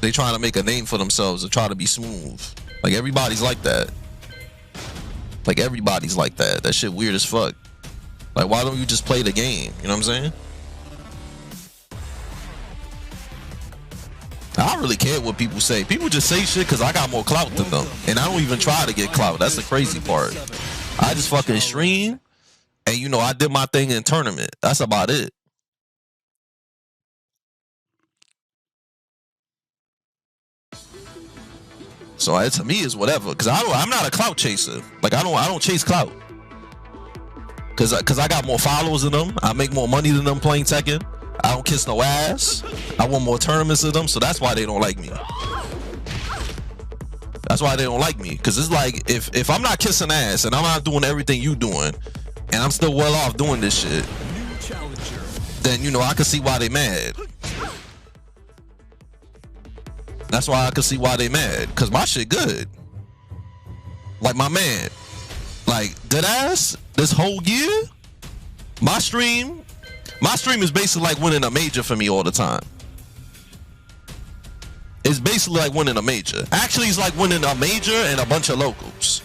They trying to make a name for themselves and try to be smooth. Like everybody's like that. Like everybody's like that. That shit weird as fuck. Like why don't you just play the game? You know what I'm saying? I don't really care what people say. People just say shit because I got more clout than them. And I don't even try to get clout. That's the crazy part. I just fucking stream. And you know, I did my thing in tournament. That's about it. So to me it's whatever. Cause I'm not a clout chaser. Like I don't chase clout. Cause I got more followers than them. I make more money than them playing Tekken. I don't kiss no ass. I won more tournaments than them, so that's why they don't like me. That's why they don't like me. Cause it's like if I'm not kissing ass and I'm not doing everything you doing, and I'm still well off doing this shit, then you know I can see why they mad. That's why I can see why they mad. Cause my shit good. Like my man, like dead ass. This whole year, my stream is basically like winning a major for me all the time. It's basically like winning a major. Actually, it's like winning a major and a bunch of locals.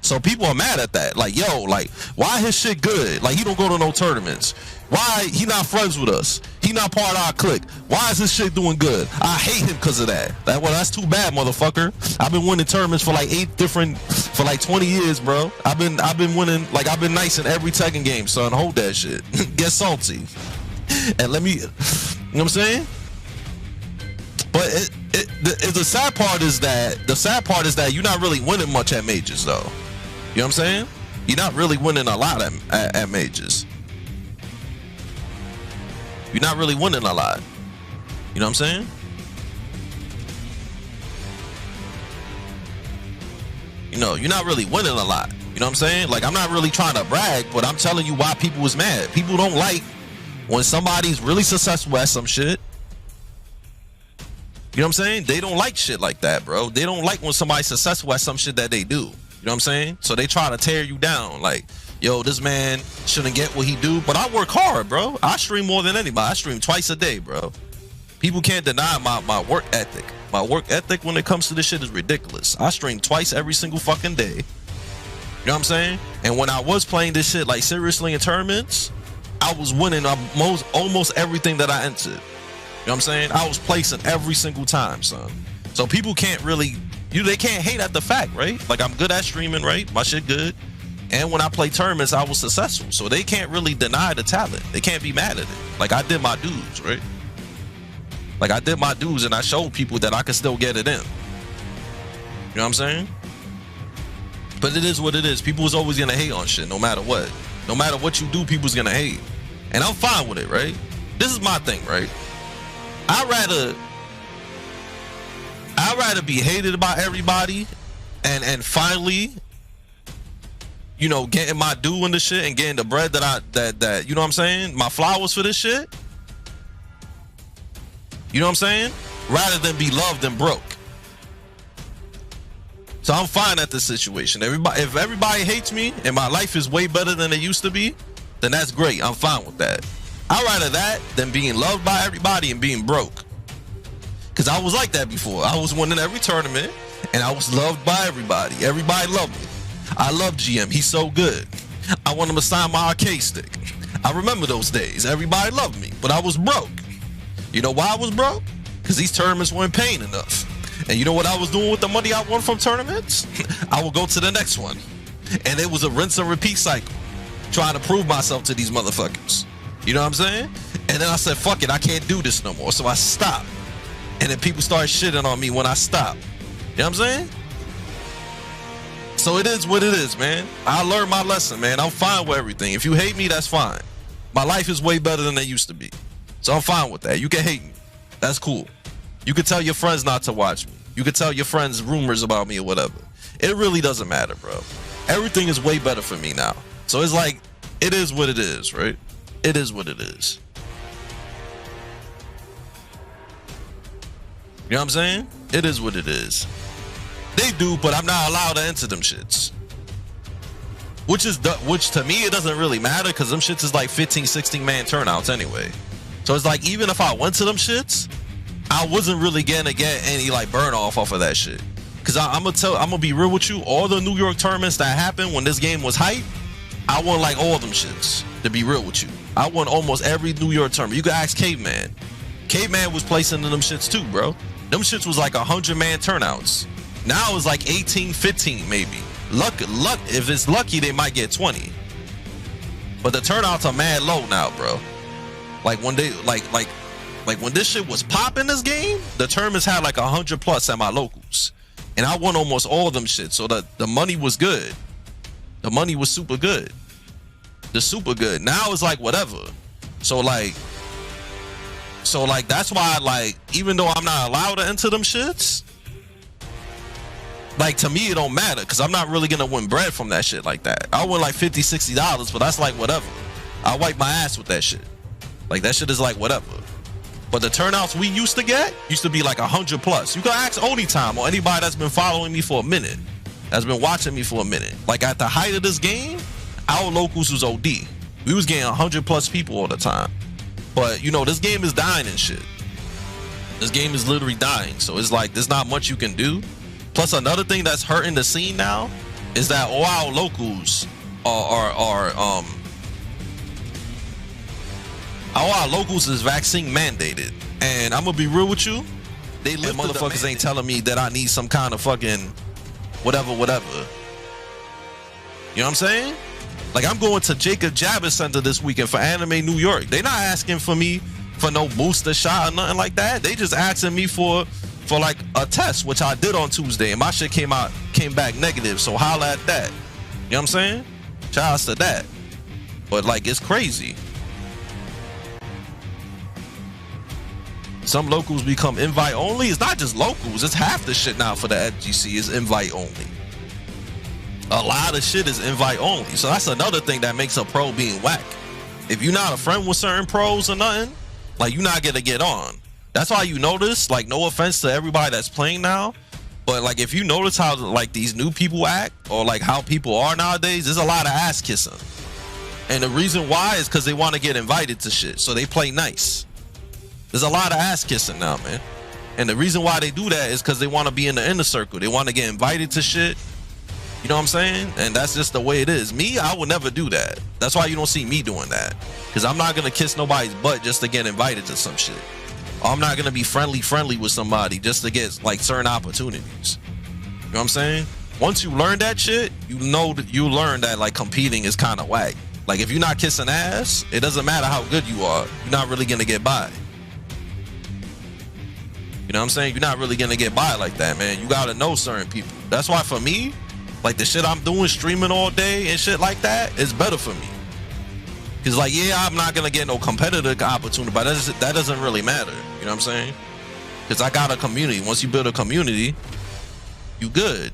So people are mad at that. Like, yo, like, why his shit good? Like, he don't go to no tournaments. Why he not friends with us? He not part of our clique. Why is his shit doing good? I hate him because of that. Well, that's too bad, motherfucker. I've been winning tournaments for like 20 years, bro. I've been winning, like, I've been nice in every Tekken game, son. Hold that shit. Get salty. And let me, you know what I'm saying? But the sad part is that you're not really winning much at majors, though. You know what I'm saying? You're not really winning a lot at majors. You're not really winning a lot. You know what I'm saying? You know, you're not really winning a lot. You know what I'm saying? Like, I'm not really trying to brag, but I'm telling you why people was mad. People don't like when somebody's really successful at some shit. You know what I'm saying? They don't like shit like that, bro. They don't like when somebody's successful at some shit that they do. You know what I'm saying? So they try to tear you down. Like, yo, this man shouldn't get what he do. But I work hard, bro. I stream more than anybody. I stream twice a day, bro. People can't deny my work ethic. My work ethic when it comes to this shit is ridiculous. I stream twice every single fucking day. You know what I'm saying? And when I was playing this shit, like, seriously in tournaments, I was winning almost everything that I entered. You know what I'm saying? I was placing every single time, son. So people can't really, they can't hate at the fact, right? Like, I'm good at streaming, right? My shit good. And when I play tournaments, I was successful. So they can't really deny the talent. They can't be mad at it. Like, I did my dues, right? Like, I did my dues and I showed people that I could still get it in. You know what I'm saying? But it is what it is. People is always gonna hate on shit, no matter what. No matter what you do, people's gonna hate. And I'm fine with it, right? This is my thing, right? I'd rather be hated by everybody and finally, you know, getting my due in the shit and getting the bread that you know what I'm saying? My flowers for this shit. You know what I'm saying? Rather than be loved and broke. So I'm fine at this situation. If everybody hates me and my life is way better than it used to be, then that's great. I'm fine with that. I'd rather that than being loved by everybody and being broke. Because I was like that before. I was winning every tournament and I was loved by everybody. Everybody loved me. I love GM. He's so good. I want him to sign my arcade stick. I remember those days. Everybody loved me, but I was broke. You know why I was broke? Because these tournaments weren't paying enough. And you know what I was doing with the money I won from tournaments? I would go to the next one. And it was a rinse and repeat cycle. Trying to prove myself to these motherfuckers. You know what I'm saying? And then I said, fuck it, I can't do this no more. So I stopped. And then people started shitting on me when I stopped. You know what I'm saying? So it is what it is, man. I learned my lesson, man. I'm fine with everything. If you hate me, that's fine. My life is way better than it used to be. So I'm fine with that. You can hate me. That's cool. You can tell your friends not to watch me. You can tell your friends rumors about me or whatever. It really doesn't matter, bro. Everything is way better for me now. So it's like, it is what it is, right? It is what it is. You know what I'm saying? It is what it is. They do, but I'm not allowed to enter them shits. Which to me, it doesn't really matter because them shits is like 15, 16 man turnouts anyway. So it's like, even if I went to them shits, I wasn't really gonna get any like burn off of that shit. Cause I'm gonna be real with you. All the New York tournaments that happened when this game was hype, I won like all them shits. To be real with you, I won almost every New York tournament. You can ask Caveman. Caveman was placing in them shits too, bro. Them shits was like 100-man turnouts. Now it's like 18, 15 maybe. Luck. If it's lucky, they might get 20. But the turnouts are mad low now, bro. Like when they like when this shit was popping this game, the tournaments had like 100 plus at my locals, and I won almost all of them shit. So the money was good. The money was super good. The super good. Now it's like whatever. So like that's why like even though I'm not allowed to enter them shits, like to me it don't matter because I'm not really gonna win bread from that shit like that. I win like $50-$60, but that's like whatever. I wipe my ass with that shit. Like that shit is like whatever. But the turnouts we used to get used to be like 100 plus. You can ask Only Time or anybody that's been following me for a minute, that's been watching me for a minute. Like at the height of this game, our locals was OD. We was getting 100 plus people all the time. But you know, this game is dying and shit. This game is literally dying. So it's like there's not much you can do. Plus another thing that's hurting the scene now is that all our locals all our locals is vaccine mandated. And I'm gonna be real with you, they motherfuckers ain't telling me that I need some kind of fucking whatever. You know what I'm saying? Like I'm going to Jacob Javits Center this weekend for Anime New York. They not asking for me for no booster shot or nothing like that. They just asking me for like a test, which I did on Tuesday, and my shit came back negative. So holla at that. You know what I'm saying? Shouts to that. But like it's crazy. Some locals become invite only. It's not just locals. It's half the shit now for the FGC is invite only. A lot of shit is invite only. So that's another thing that makes a pro being whack. If you're not a friend with certain pros or nothing, like you're not gonna get on. That's why you notice, like no offense to everybody that's playing now, but like if you notice how like these new people act or like how people are nowadays, there's a lot of ass kissing. And the reason why is because they want to get invited to shit. So they play nice. There's a lot of ass kissing now, man. And the reason why they do that is because they want to be in the inner circle. They want to get invited to shit. You know what I'm saying? And that's just the way it is. Me, I would never do that. That's why you don't see me doing that. Because I'm not going to kiss nobody's butt just to get invited to some shit. Or I'm not going to be friendly with somebody just to get like certain opportunities. You know what I'm saying? Once you learn that shit, you know that you learn that like competing is kind of whack. Like if you're not kissing ass, it doesn't matter how good you are. You're not really going to get by. You know what I'm saying? You're not really gonna get by like that, man. You gotta know certain people. That's why for me, like the shit I'm doing, streaming all day and shit like that, is better for me. Cause like, yeah, I'm not gonna get no competitive opportunity, but that doesn't really matter. You know what I'm saying? Cause I got a community. Once you build a community, you good.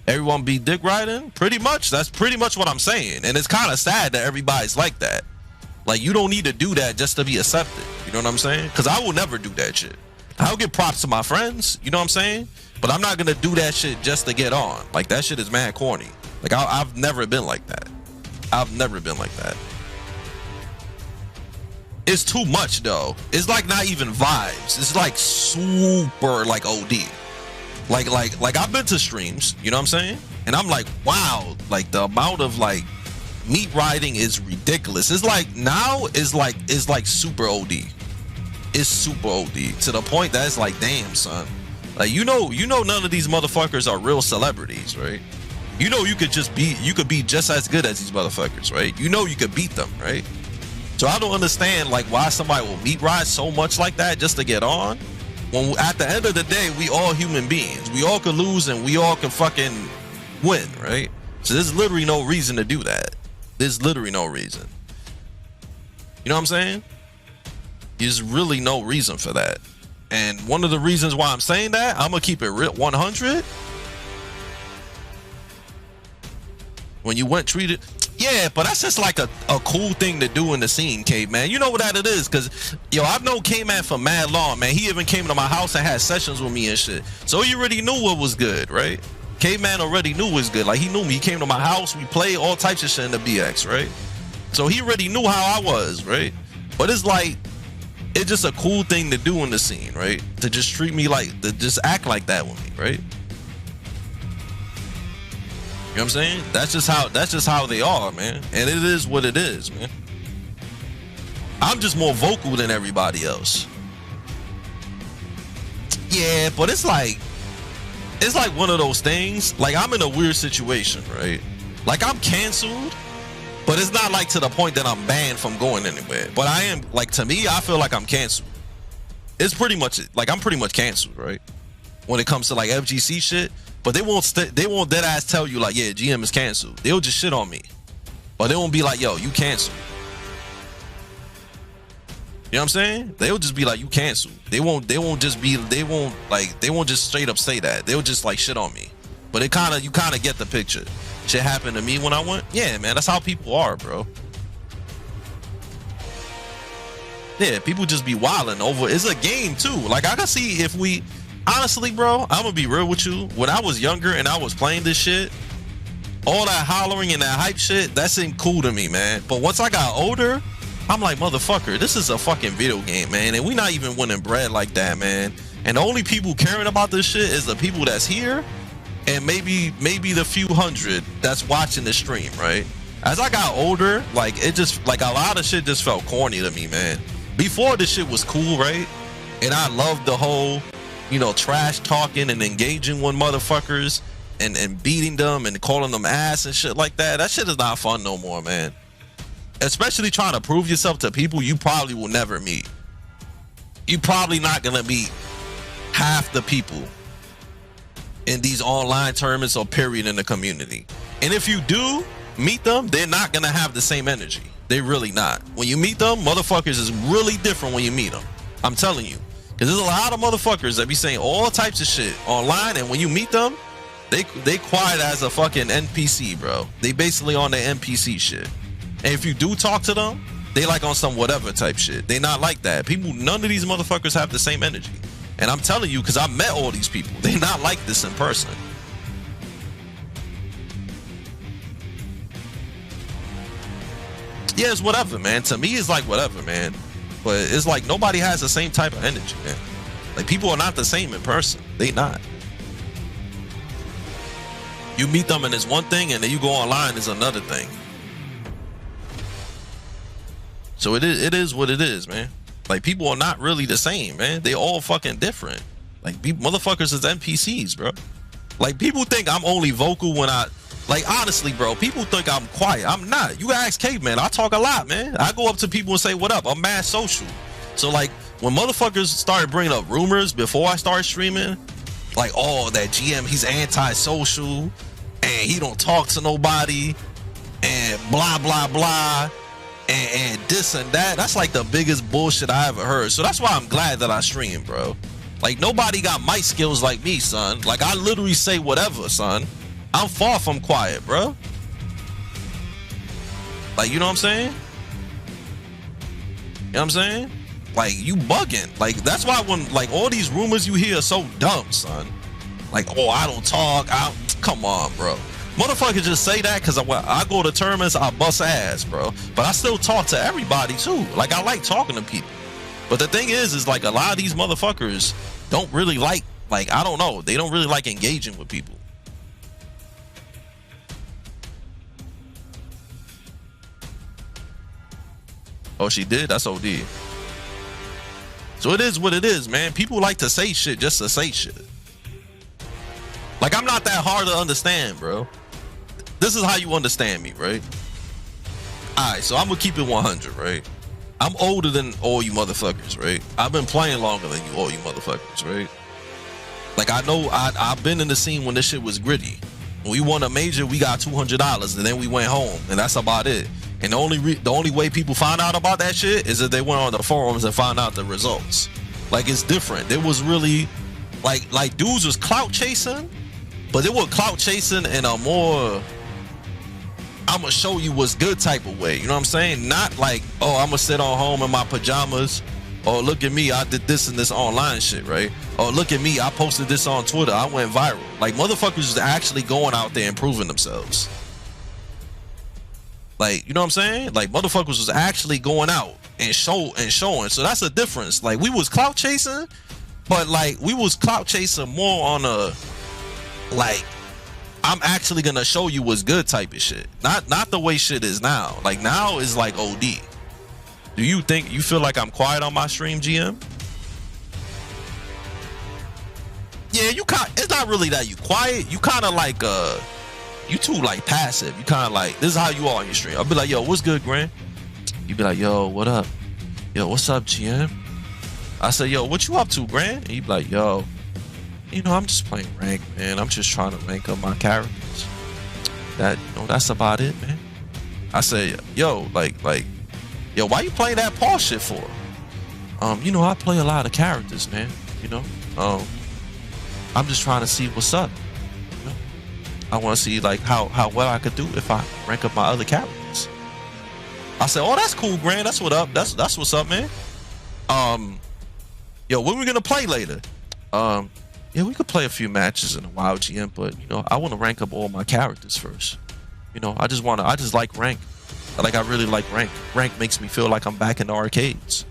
Everyone be dick riding? Pretty much. That's pretty much what I'm saying. And it's kind of sad that everybody's like that. Like you don't need to do that just to be accepted. You know what I'm saying? Because I will never do that shit. I'll give props to my friends. You know what I'm saying? But I'm not gonna do that shit just to get on. Like that shit is mad corny. Like I've never been like that. I've never been like that. It's too much though. It's like not even vibes. It's like super like OD. Like I've been to streams. You know what I'm saying? And I'm like, wow. Like the amount of like meat riding is ridiculous. It's like now is like super OD. It's super OD to the point that it's like, damn son, like you know none of these motherfuckers are real celebrities, right? You know you could be just as good as these motherfuckers, right? You know you could beat them, right? So I don't understand like why somebody will meat ride so much like that just to get on, when at the end of the day we all human beings. We all could lose and we all can fucking win, right? So there's literally no reason to do that. There's literally no reason. You know what I'm saying? There's really no reason for that. And one of the reasons why I'm saying that, I'm gonna keep it real 100. When you went treated, yeah, but that's just like a cool thing to do in the scene, K-Man. You know what that it is? Because, yo, I've known K-Man for mad long, man. He even came to my house and had sessions with me and shit. So he already knew what was good, right? K-Man already knew was good. Like he knew me. He came to my house. We played all types of shit in the BX, right? So he already knew how I was, right? But it's like it's just a cool thing to do in the scene, right? To just treat me like, to just act like that with me, right? You know what I'm saying? That's just how they are, man. And it is what it is, man. I'm just more vocal than everybody else. Yeah, but it's like one of those things. Like, I'm in a weird situation, right? Like, I'm canceled, but it's not like to the point that I'm banned from going anywhere. But I am, like, to me, I feel like I'm canceled. It's pretty much like I'm pretty much canceled, right? When it comes to like FGC shit. But they won't dead ass tell you like, yeah, GM is canceled. They'll just shit on me. But they won't be like, yo, you canceled. You know what I'm saying? They'll just be like, you canceled. They won't just straight up say that. They'll just like shit on me. But you kind of get the picture. Shit happened to me when I went. Yeah, man, that's how people are, bro. Yeah, people just be wilding over. It's a game too. Like, I can see if we, honestly, bro, I'm gonna be real with you. When I was younger and I was playing this shit, all that hollering and that hype shit, that seemed cool to me, man. But once I got older, I'm like, motherfucker, this is a fucking video game, man, and we not even winning bread like that, man. And the only people caring about this shit is the people that's here, and maybe the few hundred that's watching the stream, right? As I got older, like, it just, like, a lot of shit just felt corny to me, man. Before, this shit was cool, right? And I loved the whole, you know, trash talking and engaging with motherfuckers and beating them and calling them ass and shit like that. That shit is not fun no more, man. Especially trying to prove yourself to people you probably will never meet. You probably not gonna meet half the people in these online tournaments or period in the community. And if you do meet them, they're not gonna have the same energy. They really not. When you meet them, motherfuckers is really different when you meet them. I'm telling you. Because there's a lot of motherfuckers that be saying all types of shit online, and when you meet them, they quiet as a fucking NPC, bro. They basically on the NPC shit. And if you do talk to them, they like on some whatever type shit. They not like that. People, none of these motherfuckers have the same energy. And I'm telling you, because I met all these people. They not like this in person. Yeah, it's whatever, man. To me, it's like whatever, man. But it's like nobody has the same type of energy, man. Like, people are not the same in person. They not. You meet them and it's one thing, and then you go online, it's another thing. So it is what it is, man. Like, people are not really the same, man. They all fucking different. Like, motherfuckers is NPCs, bro. Like, people think I'm only vocal when I... Like, honestly, bro, people think I'm quiet. I'm not. You ask Caveman, I talk a lot, man. I go up to people and say, what up? I'm mad social. So, like, when motherfuckers started bringing up rumors before I started streaming, like, oh, that GM, he's anti-social, and he don't talk to nobody, and blah, blah, blah, and this and that. That's, like, the biggest bullshit I ever heard. So that's why I'm glad that I stream, bro. Like, nobody got mic skills like me, son. Like, I literally say whatever, son. I'm far from quiet, bro. Like, you know what I'm saying? You know what I'm saying? Like, you bugging. Like, that's why when, like, all these rumors you hear are so dumb, son. Like, oh, I don't talk. Come on, bro. Motherfuckers just say that because when I go to tournaments, I bust ass, bro. But I still talk to everybody, too. Like, I like talking to people. But the thing is like, a lot of these motherfuckers don't really like, I don't know. They don't really like engaging with people. Oh, she did? That's OD. So it is what it is, man. People like to say shit just to say shit. Like, I'm not that hard to understand, bro. This is how you understand me, right? Alright, so I'm gonna keep it 100, right? I'm older than all you motherfuckers, right? I've been playing longer than you, all you motherfuckers, right? Like, I know I've been in the scene when this shit was gritty. When we won a major, we got $200, and then we went home, and that's about it. And the only way people find out about that shit is if they went on the forums and found out the results. Like, it's different. There was really, like dudes was clout chasing, but they were clout chasing in a more, I'm gonna show you what's good type of way. You know what I'm saying? Not like, oh, I'm gonna sit on home in my pajamas, or look at me, I did this and this online shit, right? Or look at me, I posted this on Twitter, I went viral. Like, motherfuckers is actually going out there and proving themselves. Like, you know what I'm saying? Like, motherfuckers was actually going out and showing. So that's a difference. Like we was clout chasing, but like we was clout chasing more on a like I'm actually gonna show you what's good type of shit. Not the way shit is now. Like now is like OD. Do you feel like I'm quiet on my stream, GM? Yeah, it's not really that you quiet. You kind of like you too like passive. You kind of like, this is how you are on your stream. I'll be like, yo, what's good, Grant? You be like, yo, what up? Yo, what's up, GM? I say, yo, what you up to, Grant? And you be like, yo, you know, I'm just playing rank, man. I'm just trying to rank up my characters. That's about it, man. I say, yo, like, yo, why you playing that Paul shit for? You know, I play a lot of characters, man. You know, I'm just trying to see what's up. You know? I want to see like how well I could do if I rank up my other characters. I said, oh, that's cool, Grant. That's what up. That's what's up, man. Yo, when we gonna play later? Yeah, we could play a few matches in a while, GM, but you know, I want to rank up all my characters first. You know, I just like rank. I really like rank. Rank makes me feel like I'm back in the arcades.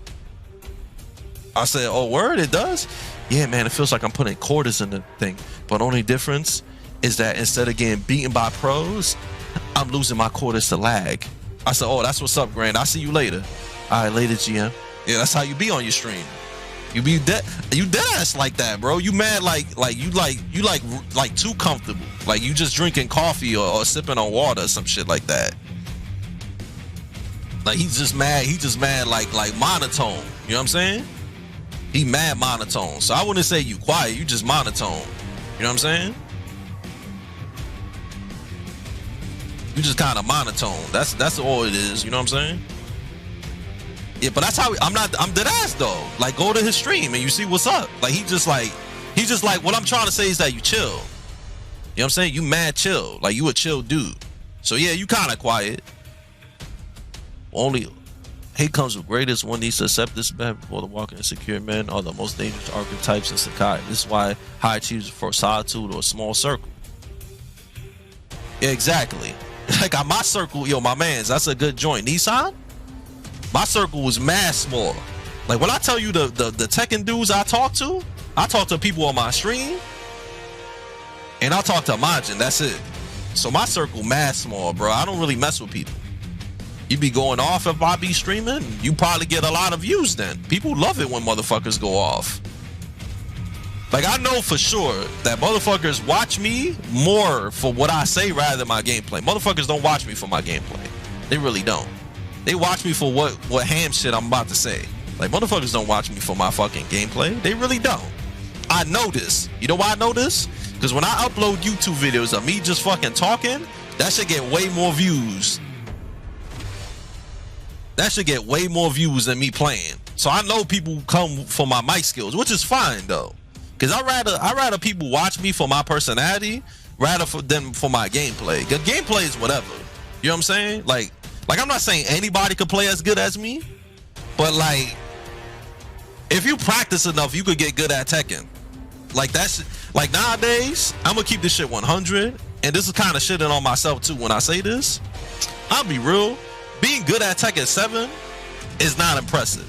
I said, oh, word, it does? Yeah, man, it feels like I'm putting quarters in the thing. But only difference is that instead of getting beaten by pros, I'm losing my quarters to lag. I said, oh, that's what's up, Grant. I'll see you later. All right, later, GM. Yeah, that's how you be on your stream. You dead ass like that, bro. You mad like you too comfortable. Like you just drinking coffee or sipping on water or some shit like that. Like he's just mad. He just mad like monotone. You know what I'm saying? He mad monotone. So I wouldn't say you quiet. You just monotone. You know what I'm saying? You just kind of monotone. That's all it is. You know what I'm saying? Yeah, but that's how I'm dead ass though. Like go to his stream and you see what's up. Like he's just like what I'm trying to say is that you chill. You know what I'm saying? You mad chill. Like you a chill dude. So yeah, you kind of quiet. Only hate comes with greatest. One needs to accept this bad before the walking insecure men are the most dangerous archetypes in Sakai. This is why high achievers for solitude or a small circle. Yeah, exactly. Like my circle, yo, my man's, that's a good joint. Nissan? My circle was mad small. Like when I tell you the Tekken dudes I talk to people on my stream, and I talk to Majin, that's it. So my circle mad small, bro. I don't really mess with people. You be going off if I be streaming, you probably get a lot of views then. People love it when motherfuckers go off. Like I know for sure that motherfuckers watch me more for what I say rather than my gameplay. Motherfuckers don't watch me for my gameplay. They really don't. They watch me for what ham shit I'm about to say. Like motherfuckers don't watch me for my fucking gameplay. They really don't. I know this. You know why I know this? Because when I upload YouTube videos of me just fucking talking, that should get way more views. That should get way more views than me playing. So I know people come for my mic skills, which is fine though. Because I rather people watch me for my personality rather than for my gameplay. Because gameplay is whatever. You know what I'm saying? Like I'm not saying anybody could play as good as me, but like if you practice enough, you could get good at Tekken. Like that's like nowadays, I'm gonna keep this shit 100, and this is kind of shitting on myself too when I say this. I'll be real, being good at Tekken 7 is not impressive.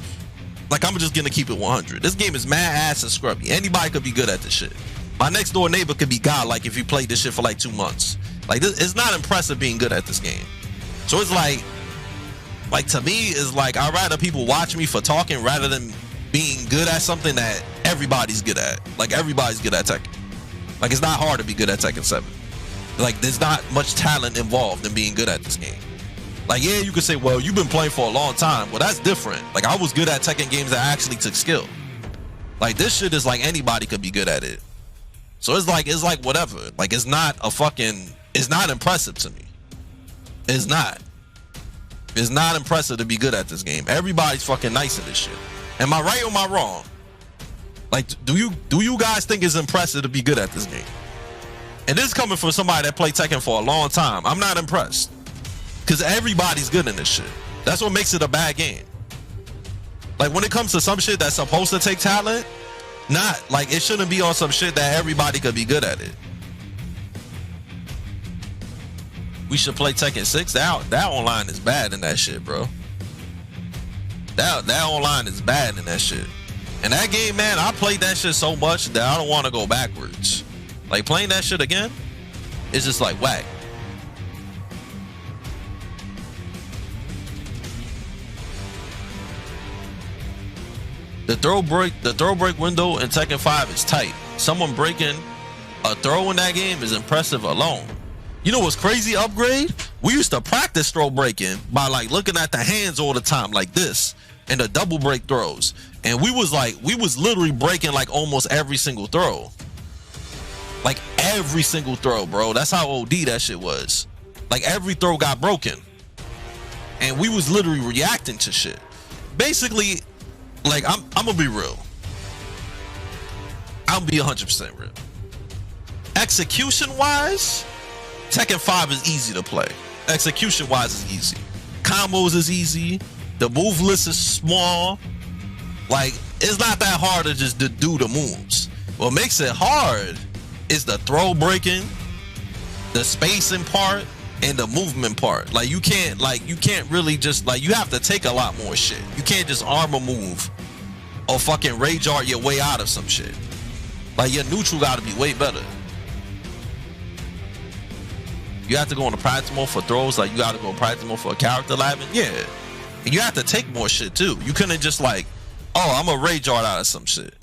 Like I'm just gonna keep it 100. This game is mad ass and scrubby. Anybody could be good at this shit. My next door neighbor could be godlike if he played this shit for like 2 months. Like this, it's not impressive being good at this game. So it's like to me, it's like I'd rather people watch me for talking rather than being good at something that everybody's good at. Like everybody's good at Tekken. Like it's not hard to be good at Tekken 7. Like there's not much talent involved in being good at this game. Like yeah, you could say, well, you've been playing for a long time. Well, that's different. Like I was good at Tekken games that actually took skill. Like this shit is like anybody could be good at it. So it's like whatever. Like it's not impressive to me. It's not impressive to be good at this game. Everybody's fucking nice at this shit. Am I right or am I wrong? Like, do you guys think it's impressive to be good at this game? And this is coming from somebody that played Tekken for a long time. I'm not impressed. Because everybody's good in this shit. That's what makes it a bad game. Like when it comes to some shit that's supposed to take talent, not like it shouldn't be on some shit that everybody could be good at it. We should play Tekken 6. That online is bad in that shit, bro. That online is bad in that shit. And that game, man, I played that shit so much that I don't want to go backwards. Like playing that shit again, it's just like whack. The throw break window in Tekken 5 is tight. Someone breaking a throw in that game is impressive alone. You know what's crazy? Upgrade? We used to practice throw breaking by like looking at the hands all the time like this and the double break throws. And we was literally breaking like almost every single throw. Like every single throw, bro. That's how OD that shit was. Like every throw got broken. And we was literally reacting to shit. Basically, like I'm gonna be real. I'll be 100% real. Execution wise, Tekken 5 is easy to play. Execution wise is easy. Combos is easy. The move list is small. Like it's not that hard to just do the moves. What makes it hard is the throw breaking, the spacing part, and the movement part. Like you can't really just like, you have to take a lot more shit. You can't just armor move or fucking rage art your way out of some shit. Like your neutral gotta be way better. You have to go into practice mode for throws, like you gotta go practice mode for a character labbing. Yeah. And you have to take more shit too. You couldn't just like, oh, I'm a rage art out of some shit.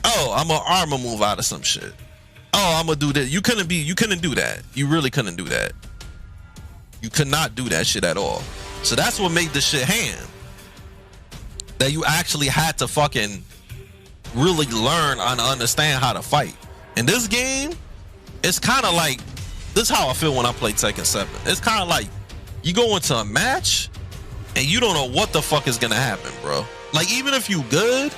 Oh, I'm a armor move out of some shit. Oh, I'm gonna do this. You couldn't do that. You really couldn't do that. You could not do that shit at all. So that's what made this shit hand. That you actually had to fucking really learn and understand how to fight. In this game, it's kind of like, this is how I feel when I play Tekken 7. It's kind of like you go into a match and you don't know what the fuck is gonna happen, bro. Like even if you good,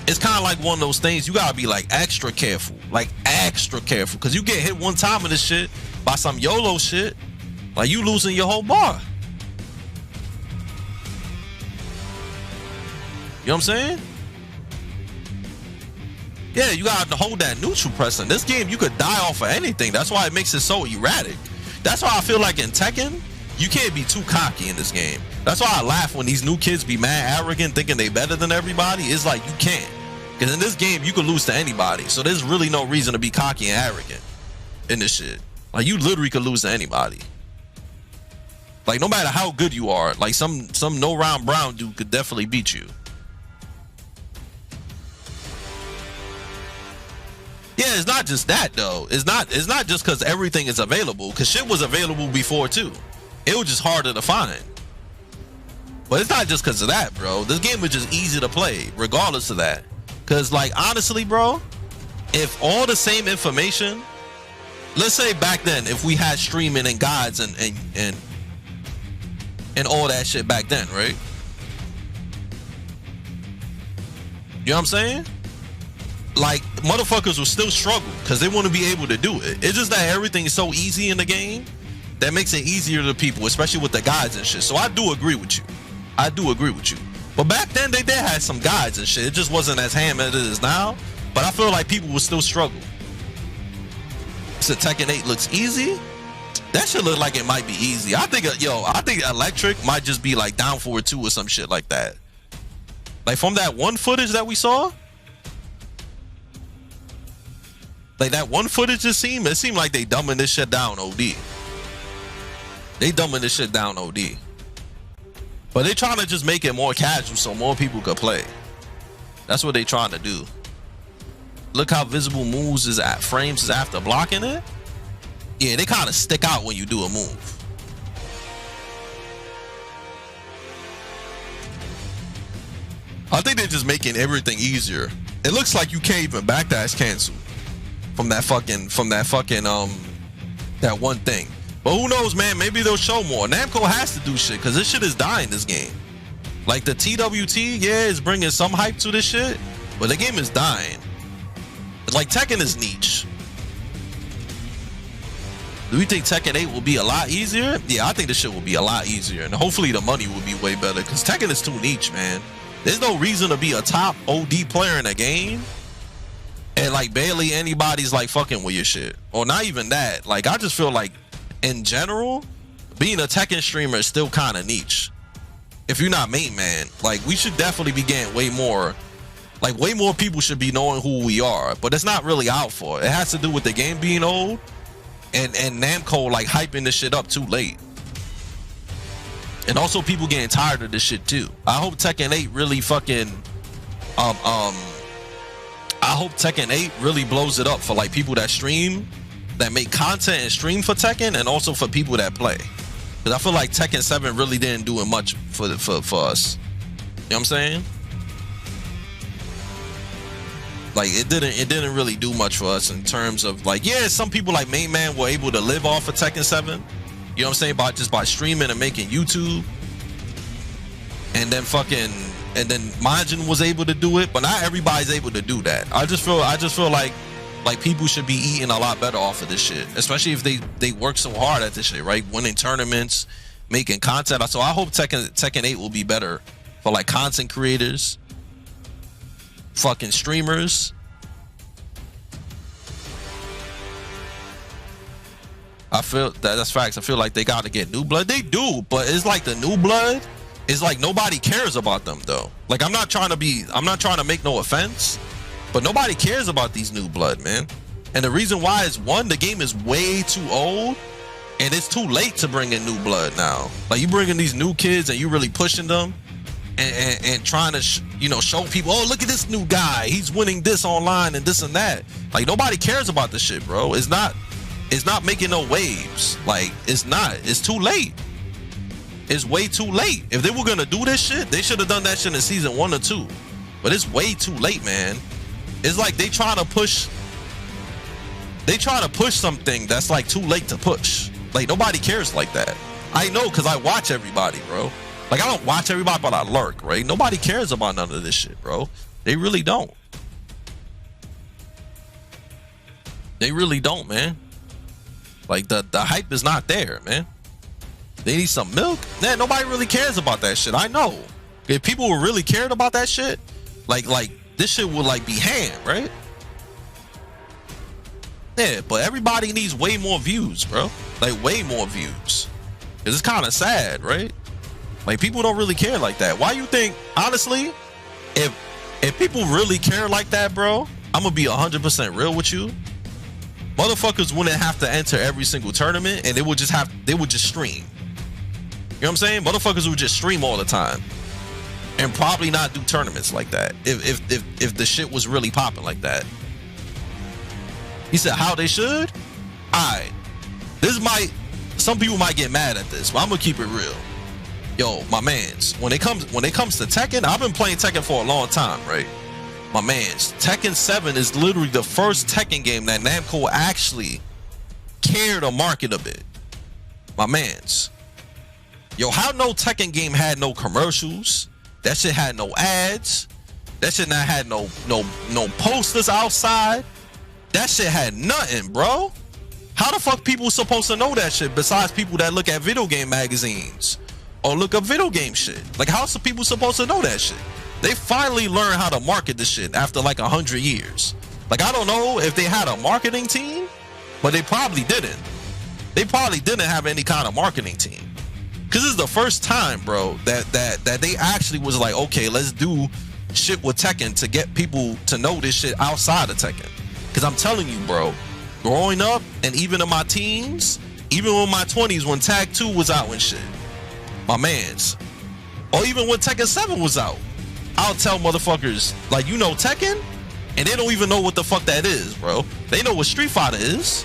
it's kind of like one of those things you gotta be like extra careful, because you get hit one time of this shit by some YOLO shit, like you losing your whole bar. You know what I'm saying? Yeah, you gotta hold that neutral press. In this game, you could die off of anything. That's why it makes it so erratic. That's why I feel like in Tekken, you can't be too cocky in this game. That's why I laugh when these new kids be mad arrogant, thinking they better than everybody. It's like you can't. Because in this game, you could lose to anybody. So there's really no reason to be cocky and arrogant in this shit. Like you literally could lose to anybody. Like no matter how good you are, like some no round brown dude could definitely beat you. Yeah, it's not just that though. It's not just because everything is available, because shit was available before too. It was just harder to find. But it's not just because of that, bro. This game is just easy to play regardless of that. Because like honestly, bro, if all the same information, let's say back then, if we had streaming and guides and all that shit back then, right? You know what I'm saying? Like motherfuckers will still struggle because they want to be able to do it. It's just that everything is so easy in the game that makes it easier to people, especially with the guides and shit. So I do agree with you. But back then they did have some guides and shit. It just wasn't as ham as it is now. But I feel like people would still struggle. So Tekken 8 looks easy. That shit look like it might be easy. I think Electric might just be like down for it too or some shit like that. Like from that one footage that we saw. Like that one footage it seemed like they dumbing this shit down OD. But they trying to just make it more casual so more people could play. That's what they trying to do. Look how visible moves is at frames is after blocking it. Yeah, they kind of stick out when you do a move. I think they're just making everything easier. It looks like you can't even backdash cancel from that one thing. But who knows, man? Maybe they'll show more. Namco has to do shit because this shit is dying, this game. Like the TWT, yeah, is bringing some hype to this shit, but the game is dying. Like Tekken is niche. Do we think Tekken 8 will be a lot easier? Yeah, I think this shit will be a lot easier, and hopefully the money will be way better because Tekken is too niche, man. There's no reason to be a top OD player in a game and like barely anybody's like fucking with your shit, or not even that. Like I just feel like in general being a Tekken streamer is still kind of niche. if you're not main man, like we should definitely be getting way more. Like way more people should be knowing who we are, but it's not really out for. It has to do with the game being old and Namco like hyping this shit up too late. And also people getting tired of this shit too. I hope Tekken 8 really fucking I hope Tekken 8 really blows it up for like people that stream, that make content and stream for Tekken, and also for people that play. Cause I feel like Tekken 7 really didn't do it much for us. You know what I'm saying? Like it didn't really do much for us in terms of like, yeah, some people like main man were able to live off of Tekken 7. You know what I'm saying? By streaming and making YouTube. And then Majin was able to do it, but not everybody's able to do that. I just feel like people should be eating a lot better off of this shit, especially if they work so hard at this shit, right? Winning tournaments, making content. So I hope Tekken 8 will be better for like content creators, fucking streamers. I feel that's facts. I feel like they got to get new blood. They do, but it's like the new blood is like nobody cares about them though. Like I'm not trying to make no offense, but nobody cares about these new blood, man. And the reason why is, one, the game is way too old and it's too late to bring in new blood now. Like you bringing these new kids and you really pushing them and trying to show people, oh, look at this new guy, he's winning this online and this and that. Like nobody cares about this shit, bro. It's not making no waves. Like it's too late. It's way too late. If they were gonna do this shit, they should have done that shit in season 1 or 2. But it's way too late, man. It's like they trying to push something that's like too late to push. Like nobody cares like that. I know, because I watch everybody, bro. Like I don't watch everybody, but I lurk, right? Nobody cares about none of this shit, bro. They really don't. They really don't, man. Like the hype is not there, man. They need some milk. Man, nobody really cares about that shit. I know. If people really cared about that shit, like this shit would like be hand, right? Yeah, but everybody needs way more views, bro. Like way more views. Cause it's kind of sad, right? Like people don't really care like that. Why you think, honestly, if people really care like that, bro, I'm gonna be 100% real with you. Motherfuckers wouldn't have to enter every single tournament, and they would just stream. You know what I'm saying? Motherfuckers would just stream all the time and probably not do tournaments like that if the shit was really popping like that. He said how they should? Alright. Some people might get mad at this, but I'm gonna keep it real. Yo, my mans, when it comes to Tekken, I've been playing Tekken for a long time, right? My mans, Tekken 7 is literally the first Tekken game that Namco actually cared to market a bit. My mans. Yo, how no Tekken game had no commercials? That shit had no ads. That shit not had no posters outside. That shit had nothing, bro. How the fuck people supposed to know that shit besides people that look at video game magazines or look up video game shit? Like, how's people supposed to know that shit? They finally learned how to market this shit after like 100 years. Like, I don't know if they had a marketing team, but they probably didn't. They probably didn't have any kind of marketing team. Cause this is the first time, bro, that they actually was like, okay, let's do shit with Tekken to get people to know this shit outside of Tekken. Cause I'm telling you, bro, growing up and even in my teens, even in my 20s when Tag 2 was out and shit, my mans, or even when Tekken 7 was out, I'll tell motherfuckers, like, you know Tekken? And they don't even know what the fuck that is, bro. They know what Street Fighter is.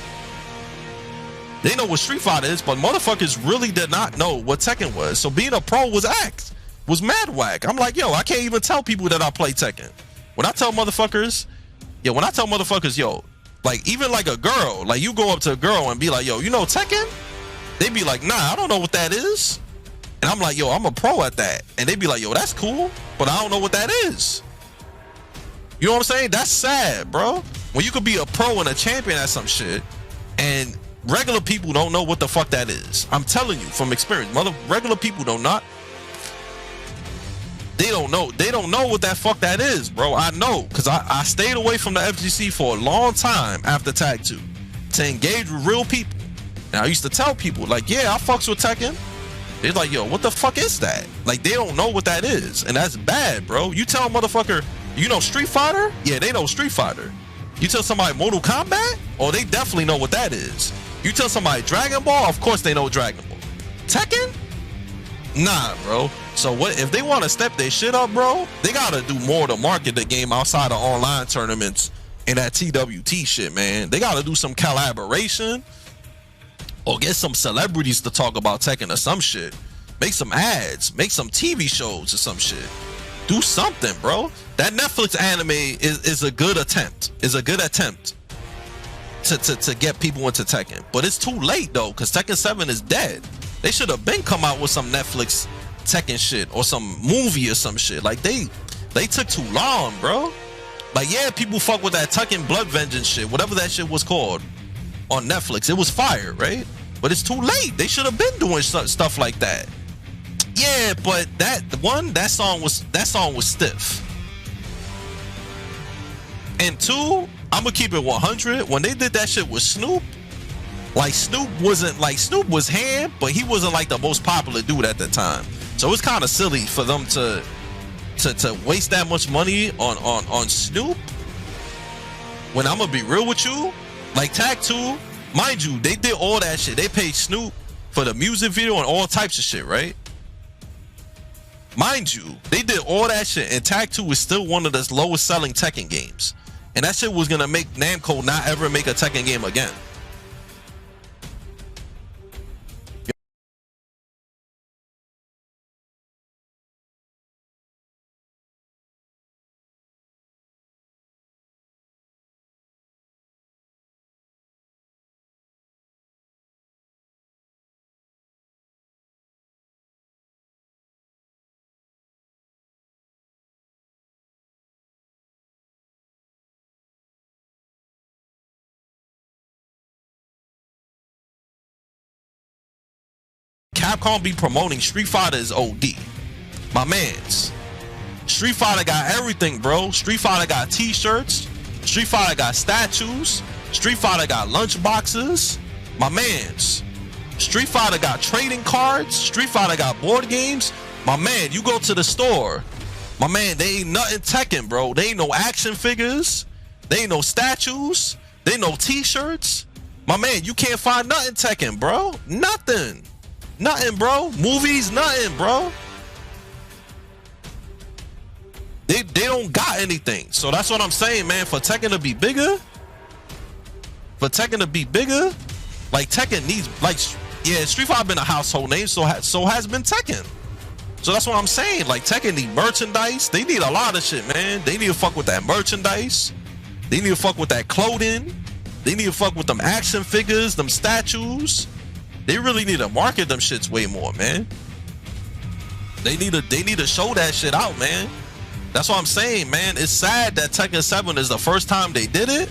They know what Street Fighter is, but motherfuckers really did not know what Tekken was. So being a pro was mad whack. I'm like, yo, I can't even tell people that I play Tekken. When I tell motherfuckers, yo, like even like a girl, like you go up to a girl and be like, yo, you know Tekken? They be like, nah, I don't know what that is. And I'm like, yo, I'm a pro at that. And they be like, yo, that's cool, but I don't know what that is. You know what I'm saying? That's sad, bro. When you could be a pro and a champion at some shit and regular people don't know what the fuck that is. I'm telling you from experience, regular people they don't know what that fuck that is, bro. I know, because I stayed away from the FGC for a long time after Tag 2 to engage with real people. And I used to tell people, like, yeah, I fucks with Tekken, They're like, yo, what the fuck is that? Like, they don't know what that is, and that's bad, bro. You tell a motherfucker, you know Street Fighter? Yeah, they know Street Fighter. You tell somebody Mortal Kombat? Oh, they definitely know what that is. You tell somebody Dragon Ball? Of course they know Dragon Ball. Tekken? Nah, bro. So what if they want to step their shit up, bro? They gotta do more to market the game outside of online tournaments and that TWT shit, man. They gotta do some collaboration or get some celebrities to talk about Tekken or some shit. Make some ads, make some TV shows or some shit. Do something, bro. That Netflix anime is a good attempt. Is a good attempt to get people into Tekken. But it's too late though, because Tekken 7 is dead. They should have been come out with some Netflix Tekken shit or some movie or some shit. Like they took too long, bro. Like, yeah, people fuck with that Tekken Blood Vengeance shit, whatever that shit was called on Netflix. It was fire, right? But it's too late. They should have been doing stuff like that. Yeah, but that song was stiff. And two, I'm gonna keep it 100. When they did that shit with Snoop, like Snoop was ham, but he wasn't like the most popular dude at the time. So it's kind of silly for them to waste that much money on Snoop. When I'm gonna be real with you, like Tag 2, mind you, they did all that shit. They paid Snoop for the music video and all types of shit, right? Mind you, they did all that shit, and Tag 2 is still one of the lowest selling Tekken games. And that shit was gonna make Namco not ever make a Tekken game again. Capcom be promoting Street Fighter is OD. My mans. Street Fighter got everything, bro. Street Fighter got t-shirts. Street Fighter got statues. Street Fighter got lunch boxes. My mans. Street Fighter got trading cards. Street Fighter got board games. My man, you go to the store. My man, they ain't nothing Tekken, bro. They ain't no action figures. They ain't no statues. They ain't no t-shirts. My man, you can't find nothing Tekken, bro. Nothing. Nothing, bro. Movies, nothing, bro. They don't got anything. So that's what I'm saying, man. For Tekken to be bigger, like Tekken needs, like, yeah, Street Fighter been a household name, so has been Tekken. So that's what I'm saying. Like, Tekken need merchandise. They need a lot of shit, man. They need to fuck with that merchandise. They need to fuck with that clothing. They need to fuck with them action figures, them statues. They really need to market them shits way more, man. They need to show that shit out, man. That's what I'm saying, man. It's sad that Tekken 7 is the first time they did it.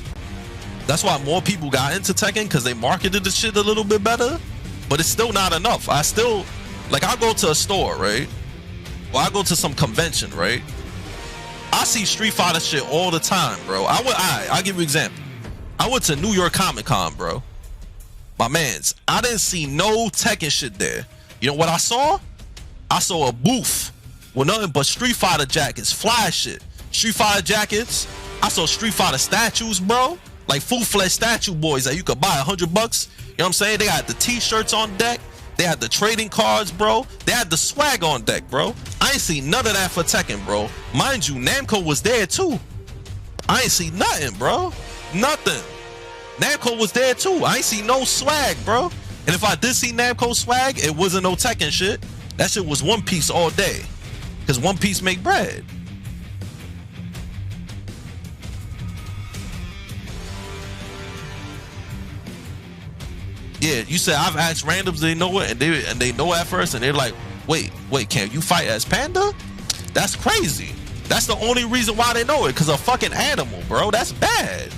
That's why more people got into Tekken, because they marketed the shit a little bit better. But it's still not enough. I still, like, I go to a store, right? Or I go to some convention, right? I see Street Fighter shit all the time, bro. I'll give you an example. I went to New York Comic Con, bro. My mans, I didn't see no Tekken shit there. You know what I saw? I saw a booth with nothing but Street Fighter jackets, fly shit. Street Fighter jackets. I saw Street Fighter statues, bro. Like full-fledged statue boys that you could buy $100. You know what I'm saying? They got the t-shirts on deck. They had the trading cards, bro. They had the swag on deck, bro. I ain't see none of that for Tekken, bro. Mind you, Namco was there too. I ain't see nothing, bro. Nothing. Namco was there too. I ain't see no swag, bro. And if I did see Namco swag, it wasn't no Tekken shit. That shit was One Piece all day. Because One Piece make bread. Yeah, you said I've asked randoms, they know it, and they know at first, and they're like, wait, can you fight as Panda? That's crazy. That's the only reason why they know it, because a fucking animal, bro. That's bad.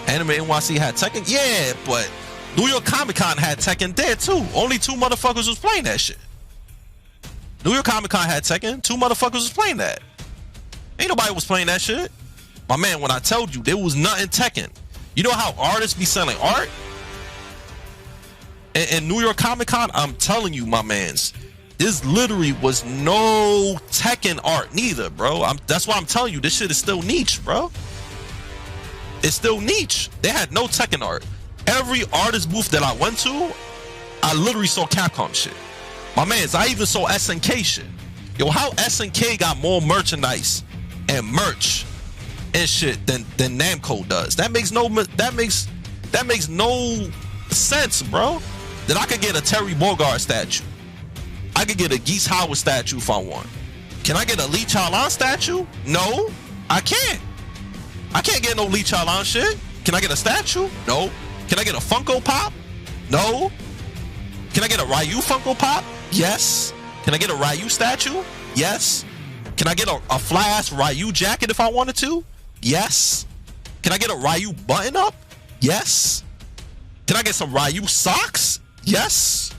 Anime NYC had Tekken? Yeah, but New York Comic Con had Tekken there too. Only 2 motherfuckers was playing that shit. New York Comic Con had Tekken. 2 motherfuckers was playing that. Ain't nobody was playing that shit. My man, when I told you, there was nothing Tekken. You know how artists be selling art? in New York Comic Con, I'm telling you, my mans, this literally was no Tekken art neither, bro. That's why I'm telling you, this shit is still niche, bro. It's still niche. They had no Tekken art. Every artist booth that I went to, I literally saw Capcom shit. My mans, I even saw SNK shit. Yo, how SNK got more merchandise and merch and shit than Namco does? That makes no sense, bro. That I could get a Terry Bogard statue. I could get a Geese Howard statue if I want. Can I get a Lee Chaolan statue? No, I can't. I can't get no Lee Chaolan shit. Can I get a statue? No. Can I get a Funko Pop? No. Can I get a Ryu Funko Pop? Yes. Can I get a Ryu statue? Yes. Can I get a fly-ass Ryu jacket if I wanted to? Yes. Can I get a Ryu button-up? Yes. Can I get some Ryu socks? Yes.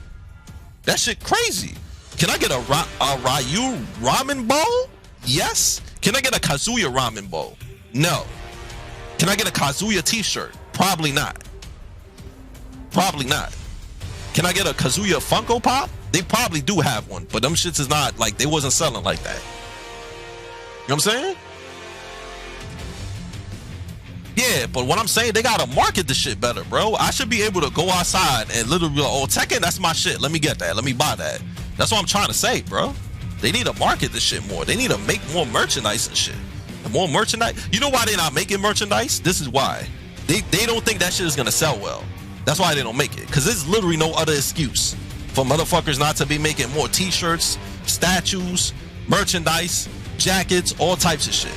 That shit crazy. Can I get a Ryu ramen bowl? Yes. Can I get a Kazuya ramen bowl? No. Can I get a Kazuya t-shirt? Probably not. Probably not. Can I get a Kazuya Funko Pop? They probably do have one, but them shits is not like, they wasn't selling like that. You know what I'm saying? Yeah, but what I'm saying, they gotta market the shit better, bro. I should be able to go outside and literally be like, oh, Tekken, that's my shit. Let me get that. Let me buy that. That's what I'm trying to say, bro. They need to market this shit more. They need to make more merchandise and shit. And more merchandise. You know why they're not making merchandise? This is why. They don't think that shit is gonna sell well. That's why they don't make it. Because there's literally no other excuse for motherfuckers not to be making more t-shirts, statues, merchandise, jackets, all types of shit.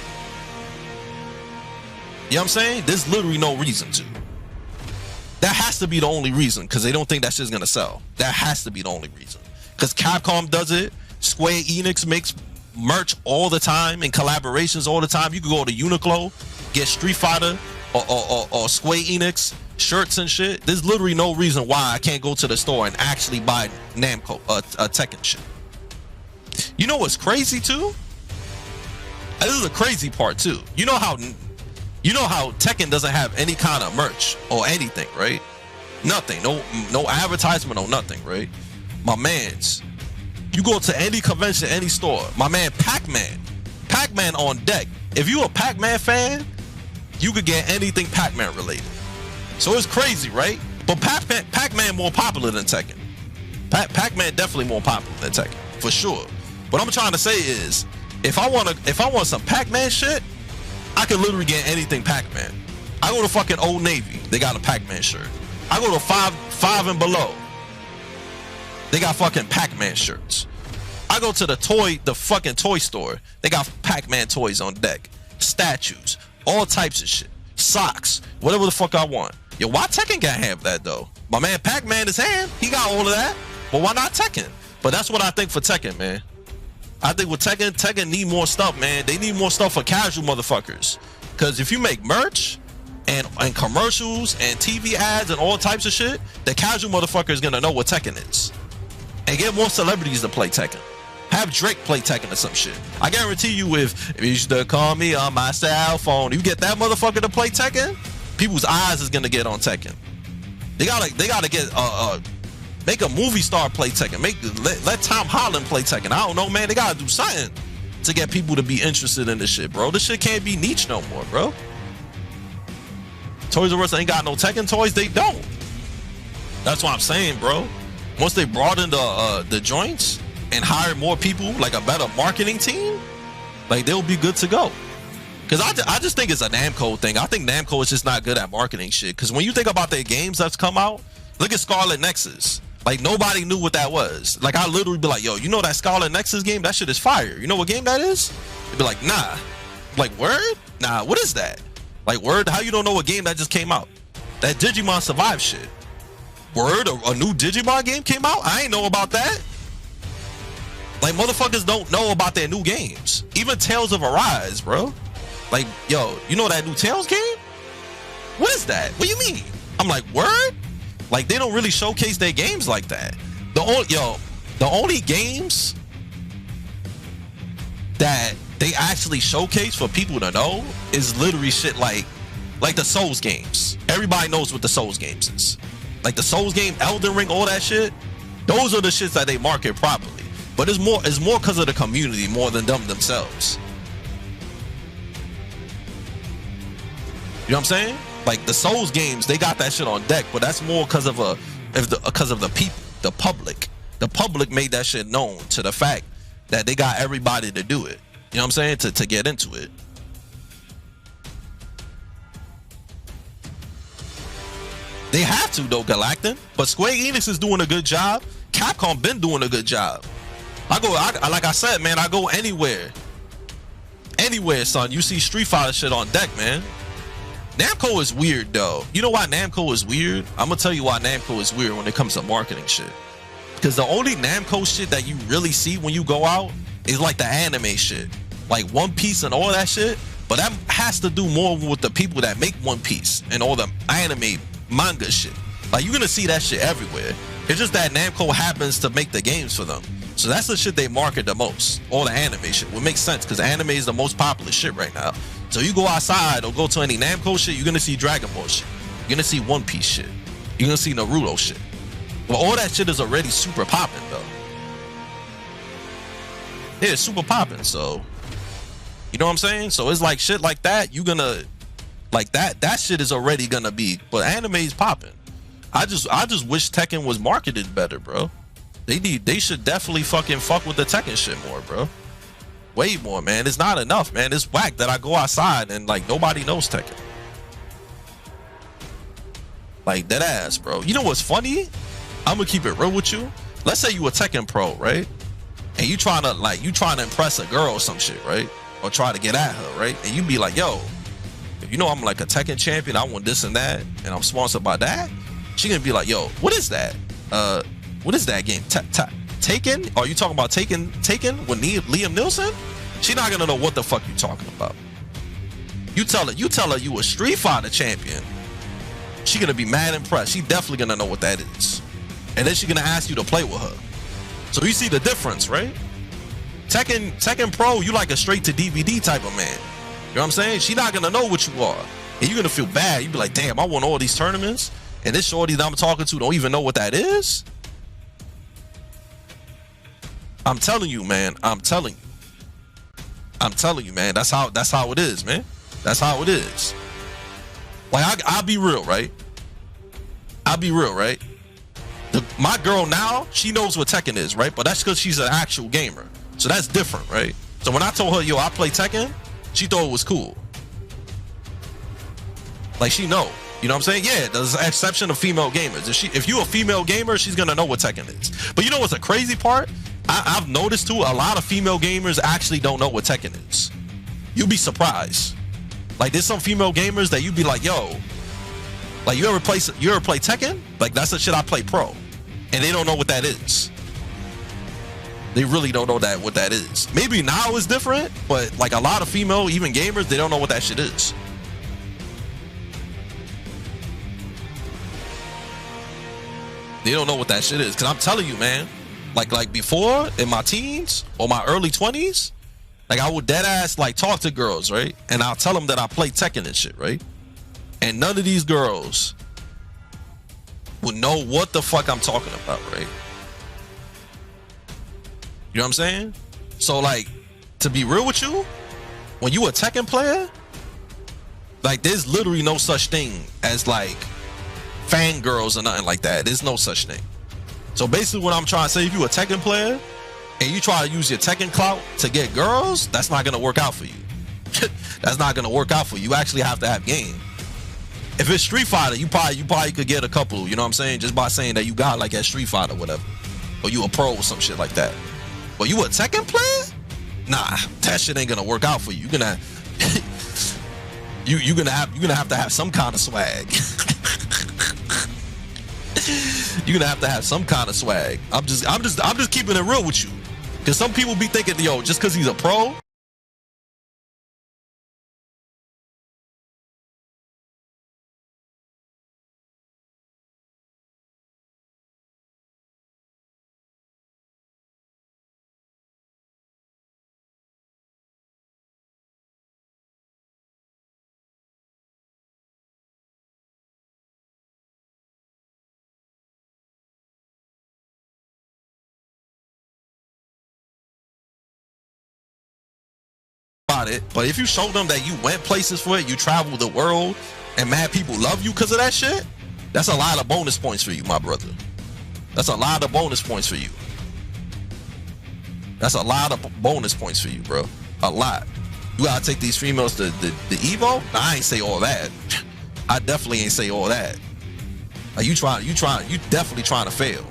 You know what I'm saying? There's literally no reason to. That has to be the only reason, because they don't think that shit's gonna sell. That has to be the only reason. Because Capcom does it. Square Enix makes merch all the time and collaborations all the time. You could go to Uniqlo, get Street Fighter or Square Enix shirts and shit. There's literally no reason why I can't go to the store and actually buy Namco Tekken shit. You know what's crazy too? This is a crazy part too. You know how Tekken doesn't have any kind of merch or anything, right? Nothing. No advertisement or nothing, right? My mans, you go to any convention, any store, my man Pac-Man on deck. If you a Pac-Man fan, you could get anything Pac-Man related. So it's crazy, right? But Pac-Man more popular than Tekken. Pac-Man definitely more popular than Tekken, for sure. What I'm trying to say is, if I want some Pac-Man shit, I can literally get anything Pac-Man. I go to fucking Old Navy, they got a Pac-Man shirt. I go to five and below, they got fucking Pac-Man shirts. I go to the fucking toy store, they got Pac-Man toys on deck, statues, all types of shit, socks, whatever the fuck I want. Yo, why Tekken can't have that though? My man Pac-Man is hand, he got all of that, but why not Tekken? But that's what I think for Tekken, man. I think with Tekken need more stuff, man. They need more stuff for casual motherfuckers. Because if you make merch and commercials and TV ads and all types of shit, the casual motherfucker is gonna know what Tekken is. And get more celebrities to play Tekken. Have Drake play Tekken or some shit. I guarantee you, if you used to call me on my cell phone, you get that motherfucker to play Tekken, people's eyes is gonna get on Tekken. They gotta get make a movie star play Tekken. Let Tom Holland play Tekken. I don't know, man. They gotta do something to get people to be interested in this shit, bro. This shit can't be niche no more, bro. Toys R Us ain't got no Tekken toys. They don't. That's what I'm saying, bro. Once they broaden the joints and hire more people, like a better marketing team, like they'll be good to go. Because I just think it's a Namco thing. I think Namco is just not good at marketing shit. Because when you think about their games that's come out, look at Scarlet Nexus. Like, nobody knew what that was. Like, I literally be like, yo, you know that Scarlet Nexus game? That shit is fire. You know what game that is? They'd be like, nah. Like, word? Nah, what is that? Like, word? How you don't know what game that just came out? That Digimon Survive shit. Word? A new Digimon game came out? I ain't know about that. Like, motherfuckers don't know about their new games. Even Tales of Arise, bro. Like, yo, you know that new Tales game? What is that? What do you mean? I'm like, word? Like, they don't really showcase their games like that. The only games that they actually showcase for people to know is literally shit like the Souls games. Everybody knows what the Souls games is. Like the Souls game, Elden Ring, all that shit. Those are the shits that they market properly. But it's more because of the community more than them themselves. You know what I'm saying? Like the Souls games, they got that shit on deck, but that's more because of the people, the public. The public made that shit known to the fact that they got everybody to do it. You know what I'm saying? To get into it. They have to though, Galactin. But Square Enix is doing a good job. Capcom been doing a good job. Like I said, man, I go anywhere. Anywhere, son. You see Street Fighter shit on deck, man. Namco is weird though. You know why Namco is weird? I'm gonna tell you why Namco is weird when it comes to marketing shit. Because the only Namco shit that you really see when you go out is like the anime shit, like One Piece and all that shit. But that has to do more with the people that make One Piece and all the anime manga shit. Like you're gonna see that shit everywhere. It's just that Namco happens to make the games for them, so that's the shit they market the most. All the anime shit, what makes sense because anime is the most popular shit right now. So you go outside or go to any Namco shit, you're gonna see Dragon Ball shit, you're gonna see One Piece shit, you're gonna see Naruto shit. Well, all that shit is already super popping though. Yeah, it's super popping. So you know what I'm saying? So it's like shit like that, you gonna like that shit is already gonna be, but anime is popping. I just wish Tekken was marketed better, bro. They should definitely fucking fuck with the Tekken shit more, bro. Way more, man. It's not enough, man. It's whack that I go outside and like nobody knows Tekken. Like dead ass, bro. You know what's funny? I'm gonna keep it real with you. Let's say you a Tekken pro, right? And you trying to impress a girl or some shit, right? Or try to get at her, right? And you be like, yo, if you know I'm like a Tekken champion, I want this and that, and I'm sponsored by that. She gonna be like, yo, what is that? What is that game? Taken? Are you talking about Taken with Liam Nielsen? She not gonna know what the fuck you talking about. You tell her you a Street Fighter champion. She gonna be mad impressed. She definitely gonna know what that is. And then she gonna ask you to play with her. So you see the difference, right? Tekken Pro, you like a straight to DVD type of man. You know what I'm saying? She not gonna know what you are. And you're gonna feel bad. You be like, damn, I won all these tournaments. And this shorty that I'm talking to don't even know what that is. I'm telling you, man. I'm telling you, man. That's how it is, man. That's how it is. Like I'll be real, right? My girl now, she knows what Tekken is, right? But that's because she's an actual gamer. So that's different, right? So when I told her, yo, I play Tekken, she thought it was cool. Like she know. You know what I'm saying? Yeah, there's an exception of female gamers. If you're a female gamer, she's gonna know what Tekken is. But you know what's the crazy part? I've noticed too, a lot of female gamers actually don't know what Tekken is. You'll be surprised. Like there's some female gamers that you'd be like, yo, like you ever play Tekken? Like that's the shit I play pro, and they don't know what that is. They really don't know what that is. Maybe now it's different, but like a lot of female even gamers, they don't know what that shit is. They don't know what that shit is. Cause I'm telling you, man, like before in my teens or my early 20s, like I would dead ass like talk to girls, right? And I'll tell them that I play Tekken and shit, right? And none of these girls would know what the fuck I'm talking about, right? You know what I'm saying? So like, to be real with you, when you a Tekken player, like there's literally no such thing as like fangirls or nothing like that. There's no such thing. So basically what I'm trying to say, if you a Tekken player and you try to use your Tekken clout to get girls, that's not gonna work out for you. That's not gonna work out for you. You actually have to have game. If it's Street Fighter, you probably could get a couple, you know what I'm saying, just by saying that you got like at Street Fighter or whatever, or you a pro or some shit like that. But you a Tekken player? Nah, that shit ain't gonna work out for you. You're gonna you're gonna have to have some kind of swag. You're gonna have to have some kind of swag. I'm just keeping it real with you, because some people be thinking, yo, just because he's a pro, about it, but if you show them that you went places for it, you traveled the world, and mad people love you because of that shit, that's a lot of bonus points for you, my brother. That's a lot of bonus points for you. That's a lot of bonus points for you, bro. A lot. You gotta take these females to the Evo? Nah, I ain't say all that. I definitely ain't say all that. Like you definitely trying to fail.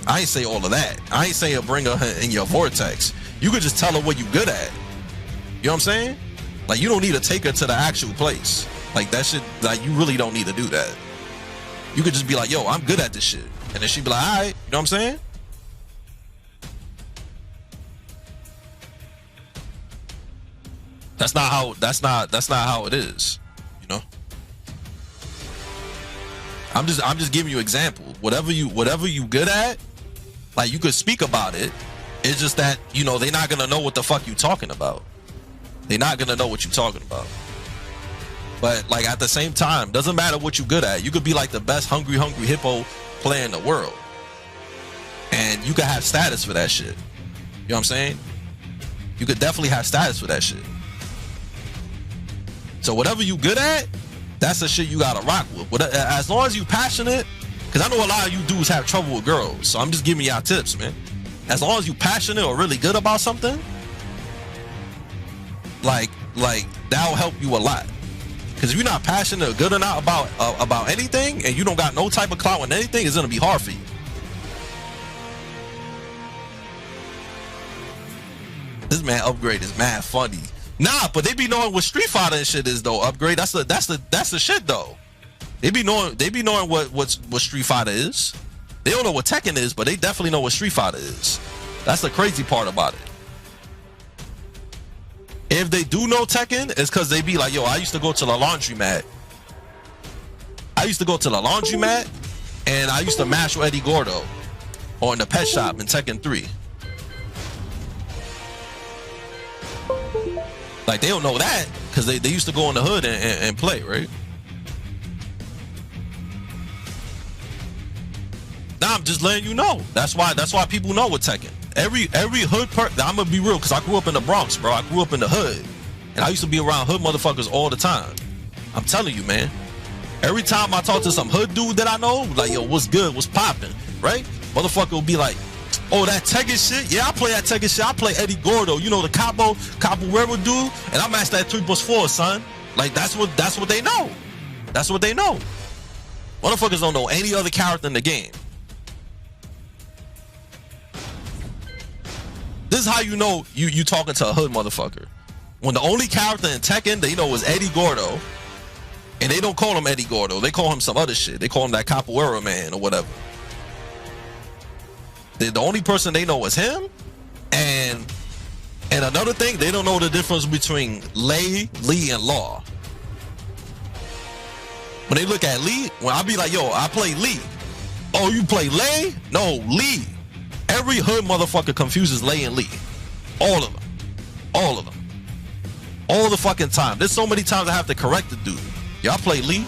I ain't say all of that. I ain't saying bring her in your vortex. You could just tell her what you good at. You know what I'm saying? Like you don't need to take her to the actual place. Like that shit, like you really don't need to do that. You could just be like, yo, I'm good at this shit. And then she'd be like, all right, you know what I'm saying? That's not how it is, you know? I'm just giving you an example. Whatever you good at, like you could speak about it. It's just that, you know, they're not gonna know what the fuck you talking about. They're not gonna know what you're talking about. But like at the same time, doesn't matter what you good at. You could be like the best hungry hippo player in the world, and you could have status for that shit. You know what I'm saying? You could definitely have status for that shit. So whatever you good at, that's the shit you gotta rock with. As long as you passionate, because I know a lot of you dudes have trouble with girls, so I'm just giving y'all tips, man. As long as you passionate or really good about something, like that'll help you a lot. Because if you're not passionate or good enough about anything, and you don't got no type of clout on anything, it's gonna be hard for you. This man Upgrade is mad funny. Nah, but they be knowing what Street Fighter and shit is though. Upgrade, that's the shit though. They be knowing what Street Fighter is. They don't know what Tekken is, but they definitely know what Street Fighter is. That's the crazy part about it. If they do know Tekken, it's because they be like, yo, I used to go to the laundromat. And I used to mash with Eddie Gordo or in the pet shop in Tekken 3. Like they don't know that because they used to go in the hood and play, right? Nah, I'm just letting you know. That's why people know what Tekken. Every hood I'm gonna be real, because I grew up in the Bronx, bro. I grew up in the hood, and I used to be around hood motherfuckers all the time. I'm telling you, man. Every time I talk to some hood dude that I know, like, yo, what's good, what's popping, right? Motherfucker will be like, oh, that Tekken shit? Yeah, I play that Tekken shit. I play Eddie Gordo, you know, the capoeira dude, and I match that 3+4, son. Like that's what they know. That's what they know. Motherfuckers don't know any other character in the game. This is how you know you talking to a hood motherfucker. When the only character in Tekken they know is Eddie Gordo, and they don't call him Eddie Gordo. They call him some other shit. They call him that capoeira man or whatever. The only person they know is him. And another thing, they don't know the difference between Lee, and Law. When they look at Lee, when I be like, yo, I play Lee. Oh, you play Lei? No, Lee. Every hood motherfucker confuses Lei and Lee. All of them. All of them. All the fucking time. There's so many times I have to correct the dude. Y'all play Lee?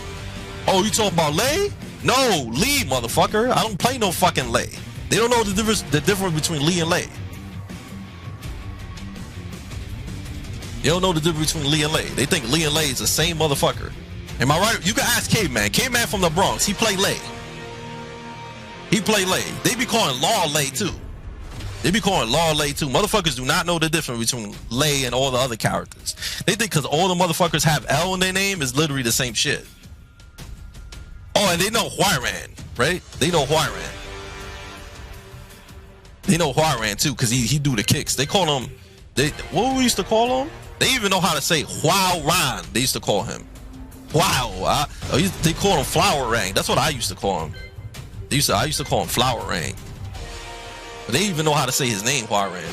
Oh, you talking about Lei? No, Lee, motherfucker. I don't play no fucking Lei. They don't know the difference between Lee and Lei. They don't know the difference between Lee and Lei. They think Lee and Lei is the same motherfucker. Am I right? You can ask Caveman. Caveman from the Bronx. He play Lei. He play Lei. They be calling Law Lei too. They be calling Law Lei too. Motherfuckers do not know the difference between Lei and all the other characters. They think because all the motherfuckers have L in their name is literally the same shit. Oh, and they know Huayran, right? They know Huayran. They know Huayran too because he do the kicks. They call him. What we used to call him? They even know how to say Huayran. They used to call him. Wow. They call him Flower Rang. That's what I used to call him. I used to call him Flower Rang. But they even know how to say his name, Huayran.